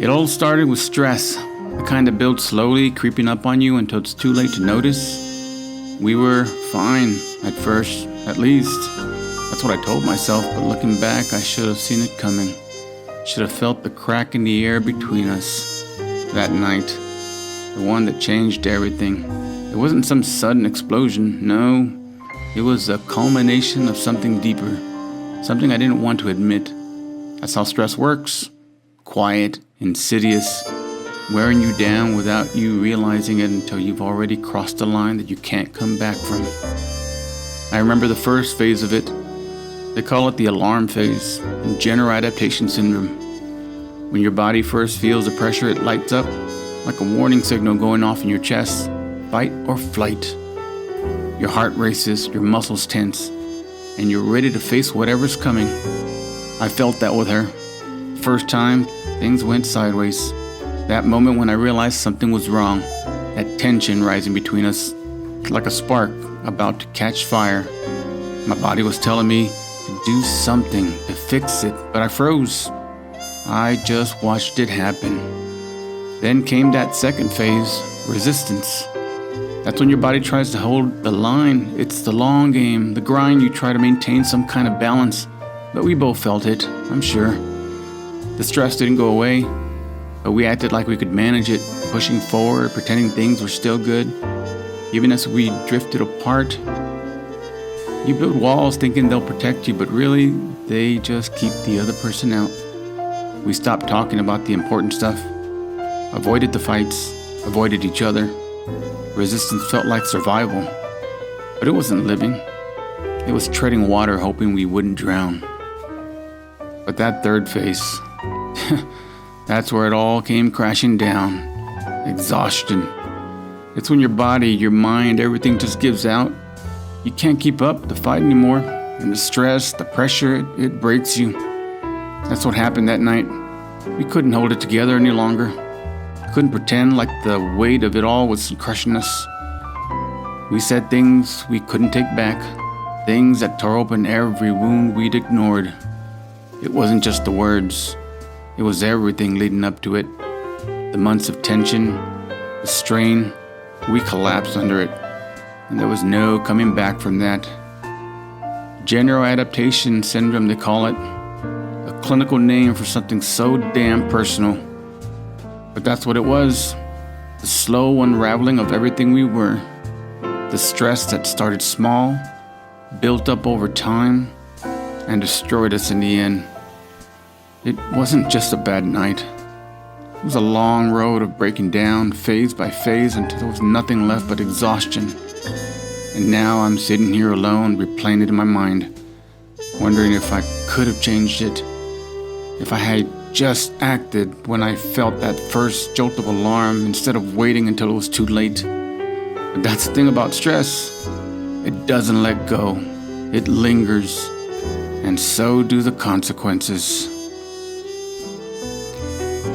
It all started with stress, the kind that builds slowly, creeping up on you until it's too late to notice. We were fine at first, at least. That's what I told myself, but looking back, I should have seen it coming. Should have felt the crack in the air between us that night. The one that changed everything. It wasn't some sudden explosion, no. It was a culmination of something deeper. Something I didn't want to admit. That's how stress works. Quiet, insidious, wearing you down without you realizing it until you've already crossed a line that you can't come back from. I remember the first phase of it. They call it the alarm phase in general adaptation syndrome. When your body first feels the pressure, it lights up like a warning signal going off in your chest. Fight or flight. Your heart races, your muscles tense, and you're ready to face whatever's coming. I felt that with her. First time, things went sideways. That moment when I realized something was wrong. That tension rising between us, like a spark about to catch fire. My body was telling me to do something, to fix it, but I froze. I just watched it happen. Then came that second phase, resistance. That's when your body tries to hold the line. It's the long game, the grind. You try to maintain some kind of balance. But we both felt it, I'm sure. The stress didn't go away, but we acted like we could manage it, pushing forward, pretending things were still good. Even as we drifted apart, you build walls thinking they'll protect you, but really, they just keep the other person out. We stopped talking about the important stuff, avoided the fights, avoided each other. Resistance felt like survival, but it wasn't living. It was treading water, hoping we wouldn't drown. But that third phase, that's where it all came crashing down. Exhaustion. It's when your body, your mind, everything just gives out. You can't keep up the fight anymore. And the stress, the pressure, it breaks you. That's what happened that night. We couldn't hold it together any longer. Couldn't pretend like the weight of it all was crushing us. We said things we couldn't take back. Things that tore open every wound we'd ignored. It wasn't just the words. It was everything leading up to it. The months of tension, the strain. We collapsed under it. And there was no coming back from that. General adaptation syndrome, they call it. A clinical name for something so damn personal. But that's what it was. The slow unraveling of everything we were. The stress that started small, built up over time, and destroyed us in the end. It wasn't just a bad night. It was a long road of breaking down, phase by phase, until there was nothing left but exhaustion. And now I'm sitting here alone, replaying it in my mind, wondering if I could have changed it. If I had just acted when I felt that first jolt of alarm instead of waiting until it was too late. But that's the thing about stress. It doesn't let go. It lingers. And so do the consequences.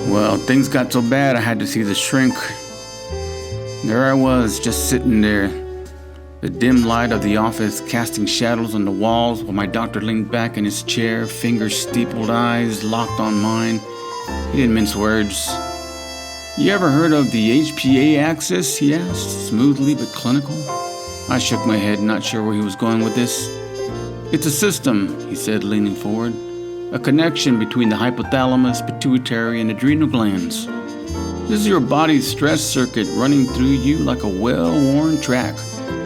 Well, things got so bad I had to see the shrink. There I was, just sitting there. The dim light of the office casting shadows on the walls while my doctor leaned back in his chair, fingers steepled, eyes locked on mine. He didn't mince words. "You ever heard of the HPA axis?" he asked, smoothly but clinical. I shook my head, not sure where he was going with this. "It's a system," he said, leaning forward. "A connection between the hypothalamus, pituitary, and adrenal glands. This is your body's stress circuit running through you like a well-worn track.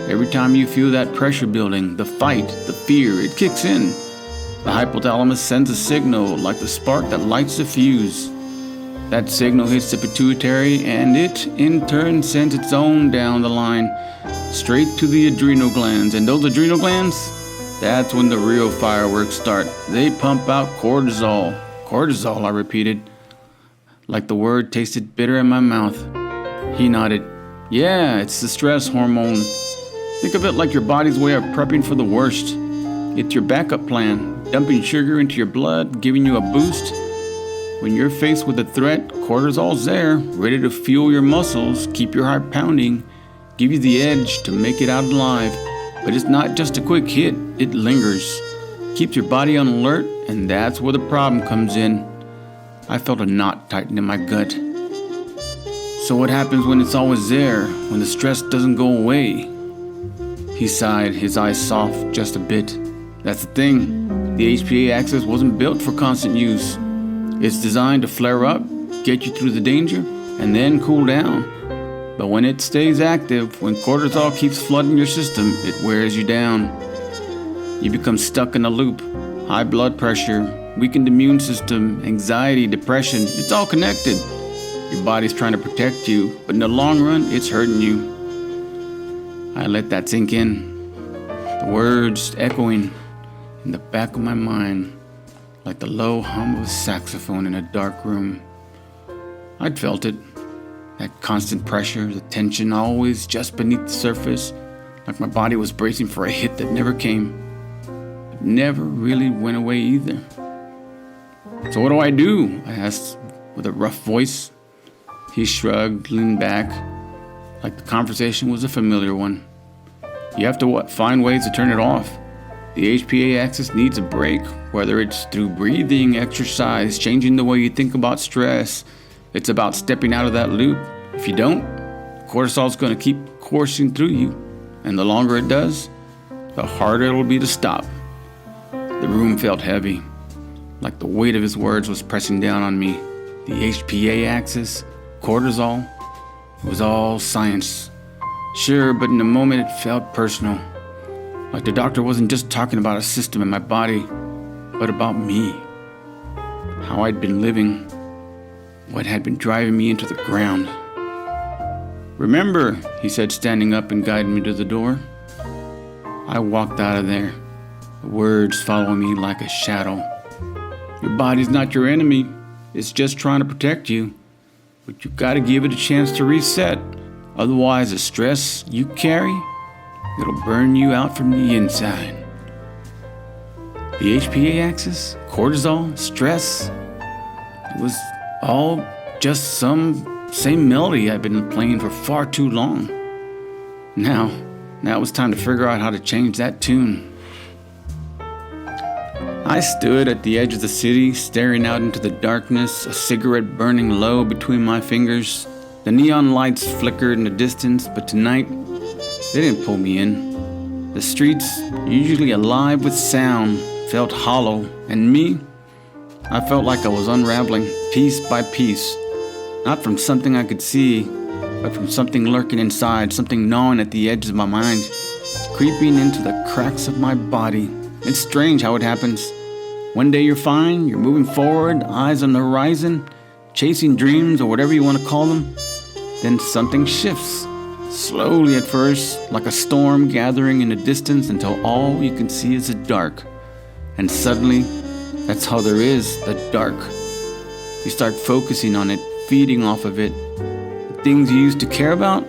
Every time you feel that pressure building, the fight, the fear, it kicks in. The hypothalamus sends a signal like the spark that lights the fuse. That signal hits the pituitary, and it, in turn, sends its own down the line, straight to the adrenal glands. And those adrenal glands, that's when the real fireworks start. They pump out cortisol." "Cortisol," I repeated, like the word tasted bitter in my mouth. He nodded. "Yeah, it's the stress hormone. Think of it like your body's way of prepping for the worst. It's your backup plan, dumping sugar into your blood, giving you a boost. When you're faced with a threat, cortisol's there, ready to fuel your muscles, keep your heart pounding, give you the edge to make it out alive. But it's not just a quick hit, it lingers. Keeps your body on alert, and that's where the problem comes in. I felt a knot tighten in my gut. So what happens when it's always there, when the stress doesn't go away? He sighed, his eyes soft just a bit. That's the thing. The HPA axis wasn't built for constant use. It's designed to flare up, get you through the danger, and then cool down. But when it stays active, when cortisol keeps flooding your system, it wears you down. You become stuck in a loop. High blood pressure, weakened immune system, anxiety, depression, it's all connected. Your body's trying to protect you, but in the long run, it's hurting you. I let that sink in. The words echoing in the back of my mind like the low hum of a saxophone in a dark room. I'd felt it. That constant pressure, the tension always just beneath the surface, like my body was bracing for a hit that never came. It never really went away either. So what do? I asked with a rough voice. He shrugged, leaned back, like the conversation was a familiar one. You have to find ways to turn it off. The HPA axis needs a break, whether it's through breathing, exercise, changing the way you think about stress. It's about stepping out of that loop. If you don't, cortisol's going to keep coursing through you. And the longer it does, the harder it'll be to stop. The room felt heavy, like the weight of his words was pressing down on me. The HPA axis, cortisol, it was all science. Sure, but in the moment it felt personal. Like the doctor wasn't just talking about a system in my body, but about me. How I'd been living. What had been driving me into the ground. Remember, he said, standing up and guiding me to the door. I walked out of there, the words following me like a shadow. Your body's not your enemy. It's just trying to protect you. But you gotta give it a chance to reset. Otherwise, the stress you carry, it'll burn you out from the inside. The HPA axis, cortisol, stress, it was all just some same melody I've been playing for far too long. Now it was time to figure out how to change that tune. I stood at the edge of the city, staring out into the darkness, a cigarette burning low between my fingers. The neon lights flickered in the distance, but tonight, they didn't pull me in. The streets, usually alive with sound, felt hollow, and me, I felt like I was unraveling piece by piece, not from something I could see, but from something lurking inside, something gnawing at the edges of my mind, creeping into the cracks of my body. It's strange how it happens. One day you're fine, you're moving forward, eyes on the horizon, chasing dreams or whatever you want to call them. Then something shifts, slowly at first, like a storm gathering in the distance until all you can see is the dark. And suddenly, that's how there is, the dark. You start focusing on it, feeding off of it. The things you used to care about,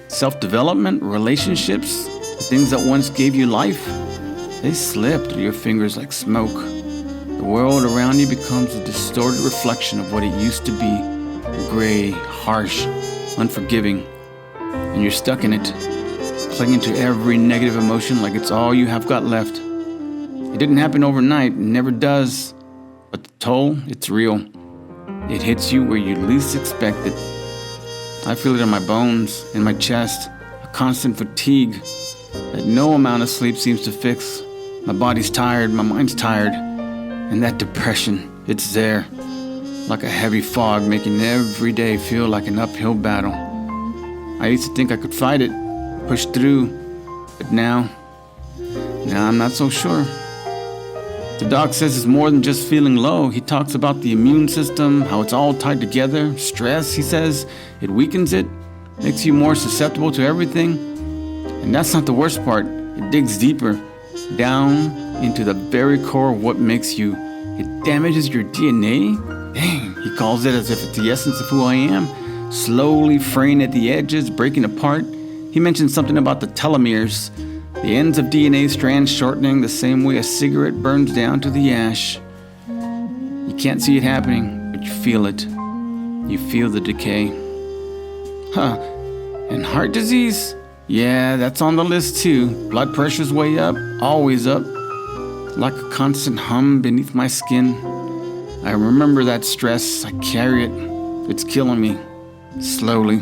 self-development, relationships, the things that once gave you life, they slip through your fingers like smoke. The world around you becomes a distorted reflection of what it used to be, gray, harsh, unforgiving, and you're stuck in it, clinging to every negative emotion like it's all you have got left. It didn't happen overnight, it never does, but the toll, it's real. It hits you where you least expect it. I feel it in my bones, in my chest, a constant fatigue that no amount of sleep seems to fix. My body's tired, my mind's tired, and that depression, it's there, like a heavy fog making every day feel like an uphill battle. I used to think I could fight it, push through, but now I'm not so sure. The doc says it's more than just feeling low. He talks about the immune system, how it's all tied together. Stress, he says, it weakens it, makes you more susceptible to everything. And that's not the worst part. It digs deeper, down into the very core of what makes you. It damages your DNA? Dang, he calls it as if it's the essence of who I am. Slowly fraying at the edges, breaking apart. He mentioned something about the telomeres. The ends of DNA strands shortening the same way a cigarette burns down to the ash. You can't see it happening, but you feel it. You feel the decay. And heart disease? Yeah, that's on the list too. Blood pressure's way up, always up. Like a constant hum beneath my skin. I remember that stress. I carry it. It's killing me. Slowly.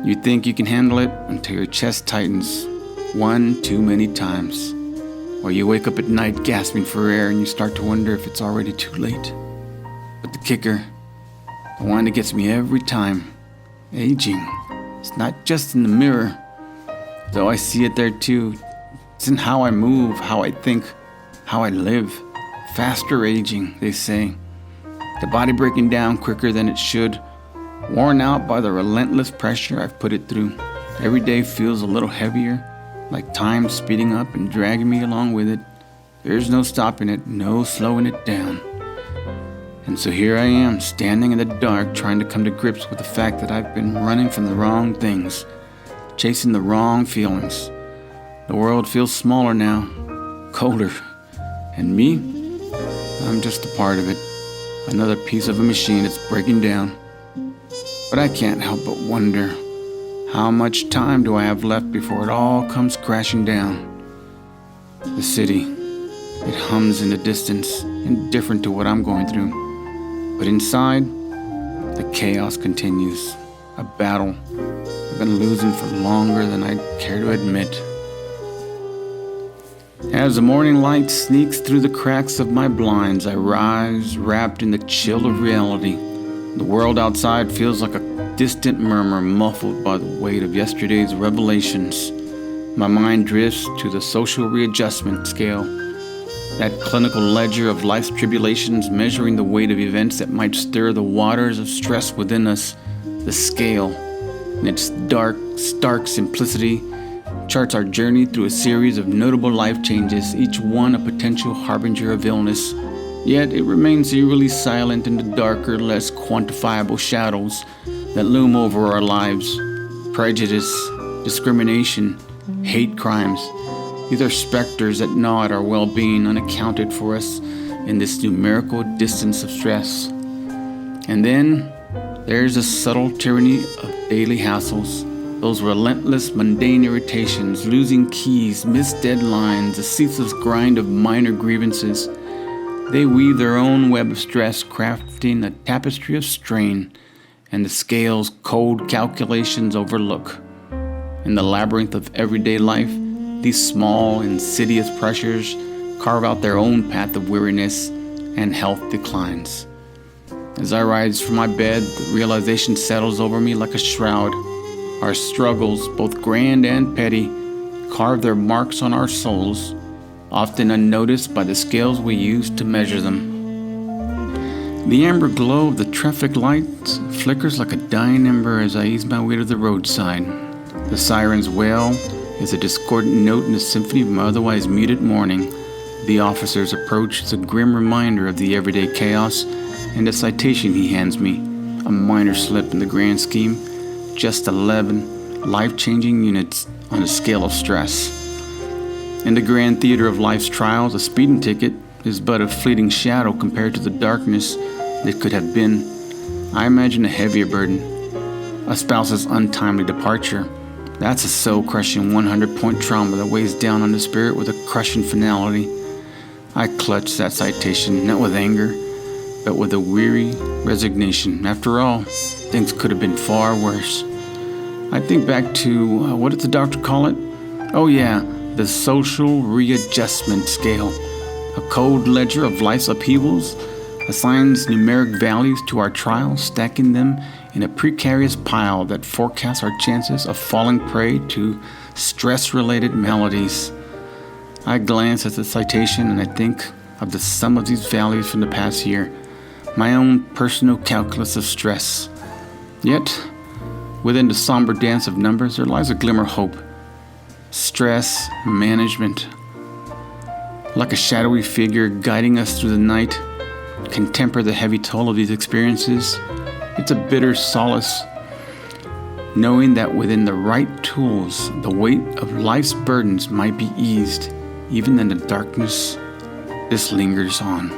You think you can handle it until your chest tightens one too many times. Or you wake up at night gasping for air and you start to wonder if it's already too late. But the kicker, the one that gets me every time, aging. It's not just in the mirror, though I see it there too. It's in how I move, how I think, how I live. Faster aging, they say. The body breaking down quicker than it should, worn out by the relentless pressure I've put it through. Every day feels a little heavier, like time speeding up and dragging me along with it. There's no stopping it, no slowing it down. And so here I am, standing in the dark, trying to come to grips with the fact that I've been running from the wrong things, chasing the wrong feelings. The world feels smaller now, colder. And me? I'm just a part of it. Another piece of a machine that's breaking down. But I can't help but wonder, how much time do I have left before it all comes crashing down? The city, it hums in the distance, indifferent to what I'm going through. But inside, the chaos continues. A battle I've been losing for longer than I'd care to admit. As the morning light sneaks through the cracks of my blinds, I rise, wrapped in the chill of reality. The world outside feels like a distant murmur muffled by the weight of yesterday's revelations. My mind drifts to the social readjustment scale, that clinical ledger of life's tribulations measuring the weight of events that might stir the waters of stress within us. The scale, in its dark, stark simplicity, charts our journey through a series of notable life changes, each one a potential harbinger of illness. Yet it remains eerily silent in the darker, less quantifiable shadows that loom over our lives. Prejudice, discrimination, hate crimes. These are specters that gnaw at our well-being, unaccounted for us in this numerical distance of stress. And then there's the subtle tyranny of daily hassles, those relentless mundane irritations, losing keys, missed deadlines, the ceaseless grind of minor grievances. They weave their own web of stress, crafting a tapestry of strain, and the scale's cold calculations overlook. In the labyrinth of everyday life, these small, insidious pressures carve out their own path of weariness and health declines. As I rise from my bed, the realization settles over me like a shroud. Our struggles, both grand and petty, carve their marks on our souls, often unnoticed by the scales we use to measure them. The amber glow of the traffic lights flickers like a dying ember as I ease my way to the roadside. The siren's wail is a discordant note in the symphony of my otherwise muted morning. The officer's approach is a grim reminder of the everyday chaos, and the citation he hands me, a minor slip in the grand scheme, just 11 life-changing units on a scale of stress. In the grand theater of life's trials, a speeding ticket is but a fleeting shadow compared to the darkness that could have been. I imagine a heavier burden, a spouse's untimely departure. That's a soul-crushing 100-point trauma that weighs down on the spirit with a crushing finality. I clutch that citation, not with anger, but with a weary resignation. After all, things could have been far worse. I think back to, what did the doctor call it? Oh yeah, the social readjustment scale. A cold ledger of life's upheavals assigns numeric values to our trials, stacking them in a precarious pile that forecasts our chances of falling prey to stress-related maladies. I glance at the citation and I think of the sum of these values from the past year, my own personal calculus of stress. Yet, within the somber dance of numbers, there lies a glimmer of hope. Stress management. Like a shadowy figure guiding us through the night, can temper the heavy toll of these experiences. It's a bitter solace, knowing that within the right tools, the weight of life's burdens might be eased, even in the darkness this lingers on.